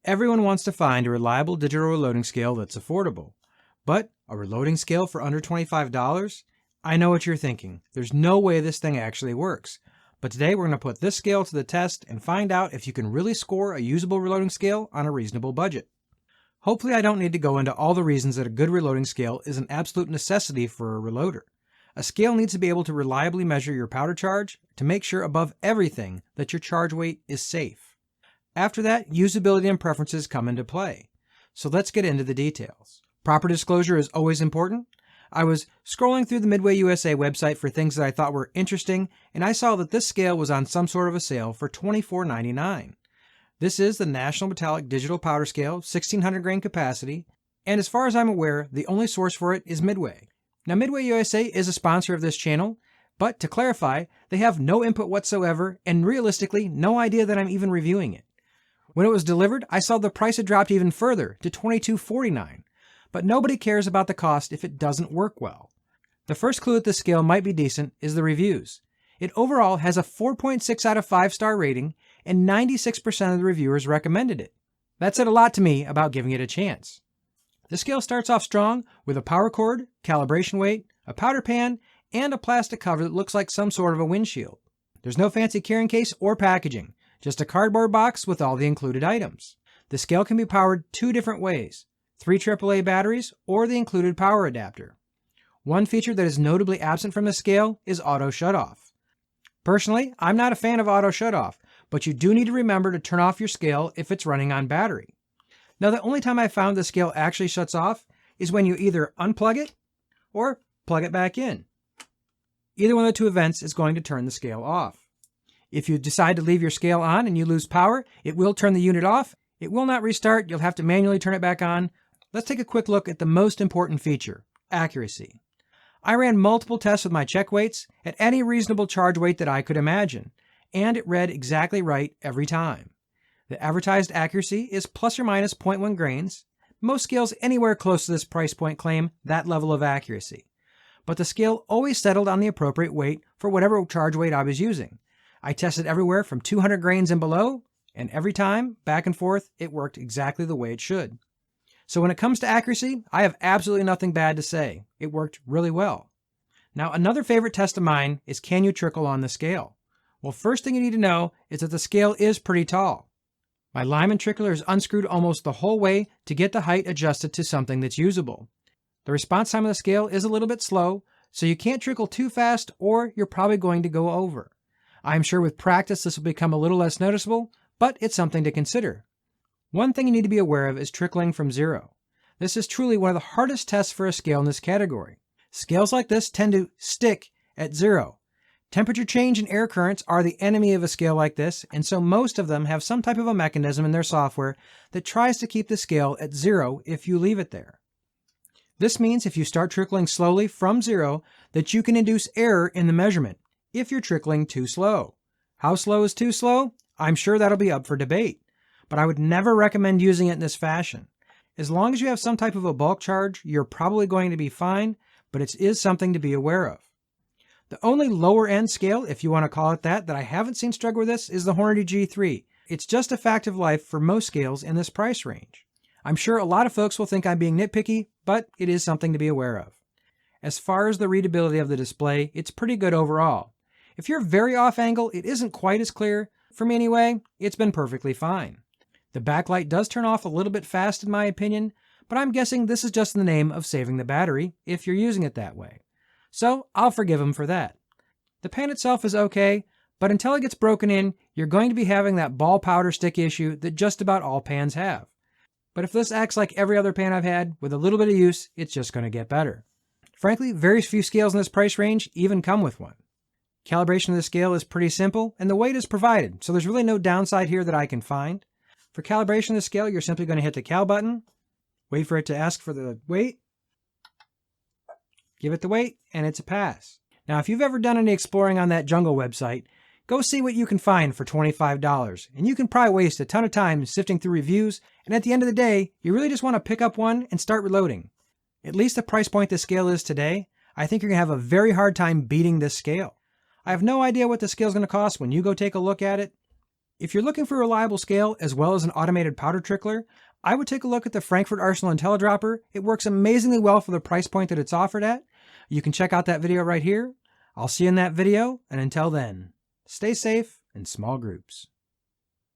Everyone wants to find a reliable digital reloading scale that's affordable. But a reloading scale for under $25? I know what you're thinking. There's no way this thing actually works. But today we're going to put this scale to the test and find out if you can really score a usable reloading scale on a reasonable budget. Hopefully I don't need to go into all the reasons that a good reloading scale is an absolute necessity for a reloader. A scale needs to be able to reliably measure your powder charge to make sure above everything that your charge weight is safe. After that, usability and preferences come into play. So let's get into the details. Proper disclosure is always important. I was scrolling through the Midway USA website for things that I thought were interesting, and I saw that this scale was on some sort of a sale for $24.99. This is the National Metallic Digital Powder Scale, 1600 grain capacity, and as far as I'm aware, the only source for it is Midway. Now, Midway USA is a sponsor of this channel, but to clarify, they have no input whatsoever and realistically no idea that I'm even reviewing it. When it was delivered, I saw the price had dropped even further to $22.49, but nobody cares about the cost if it doesn't work well. The first clue that the scale might be decent is the reviews. It overall has a 4.6 out of 5-star rating, and 96% of the reviewers recommended it. That said a lot to me about giving it a chance. The scale starts off strong with a power cord, calibration weight, a powder pan, and a plastic cover that looks like some sort of a windshield. There's no fancy carrying case or packaging, just a cardboard box with all the included items. The scale can be powered two different ways, 3 AAA batteries or the included power adapter. One feature that is notably absent from the scale is auto shutoff. Personally, I'm not a fan of auto shutoff, but you do need to remember to turn off your scale if it's running on battery. Now, the only time I found the scale actually shuts off is when you either unplug it or plug it back in. Either one of the two events is going to turn the scale off. If you decide to leave your scale on and you lose power, it will turn the unit off. It will not restart. You'll have to manually turn it back on. Let's take a quick look at the most important feature, accuracy. I ran multiple tests with my check weights at any reasonable charge weight that I could imagine, and it read exactly right every time. The advertised accuracy is plus or minus 0.1 grains. Most scales anywhere close to this price point claim that level of accuracy. But the scale always settled on the appropriate weight for whatever charge weight I was using. I tested everywhere from 200 grains and below, and every time, back and forth, it worked exactly the way it should. So when it comes to accuracy, I have absolutely nothing bad to say. It worked really well. Now, another favorite test of mine is, can you trickle on the scale? Well, first thing you need to know is that the scale is pretty tall. My Lyman trickler is unscrewed almost the whole way to get the height adjusted to something that's usable. The response time of the scale is a little bit slow, so you can't trickle too fast or you're probably going to go over. I'm sure with practice this will become a little less noticeable, but it's something to consider. One thing you need to be aware of is trickling from zero. This is truly one of the hardest tests for a scale in this category. Scales like this tend to stick at zero. Temperature change and air currents are the enemy of a scale like this, and so most of them have some type of a mechanism in their software that tries to keep the scale at zero if you leave it there. This means if you start trickling slowly from zero, that you can induce error in the measurement if you're trickling too slow. How slow is too slow? I'm sure that'll be up for debate, but I would never recommend using it in this fashion. As long as you have some type of a bulk charge, you're probably going to be fine, but it is something to be aware of. The only lower end scale, if you want to call it that I haven't seen struggle with this is the Hornady G3. It's just a fact of life for most scales in this price range. I'm sure a lot of folks will think I'm being nitpicky, but it is something to be aware of. As far as the readability of the display, it's pretty good overall. If you're very off angle, it isn't quite as clear. For me anyway, it's been perfectly fine. The backlight does turn off a little bit fast in my opinion, but I'm guessing this is just in the name of saving the battery if you're using it that way. So I'll forgive him for that. The pan itself is okay, but until it gets broken in, you're going to be having that ball powder stick issue that just about all pans have. But if this acts like every other pan I've had, with a little bit of use, it's just going to get better. Frankly, very few scales in this price range even come with one. Calibration of the scale is pretty simple, and the weight is provided, so there's really no downside here that I can find. For calibration of the scale, you're simply going to hit the cal button, wait for it to ask for the weight, give it the weight, and it's a pass. Now, if you've ever done any exploring on that Jungle website, go see what you can find for $25, and you can probably waste a ton of time sifting through reviews, and at the end of the day, you really just want to pick up one and start reloading. At least the price point the scale is today, I think you're going to have a very hard time beating this scale. I have no idea what the scale is going to cost when you go take a look at it. If you're looking for a reliable scale as well as an automated powder trickler, I would take a look at the Frankfurt Arsenal IntelliDropper. It works amazingly well for the price point that it's offered at. You can check out that video right here. I'll see you in that video, and until then, stay safe in small groups.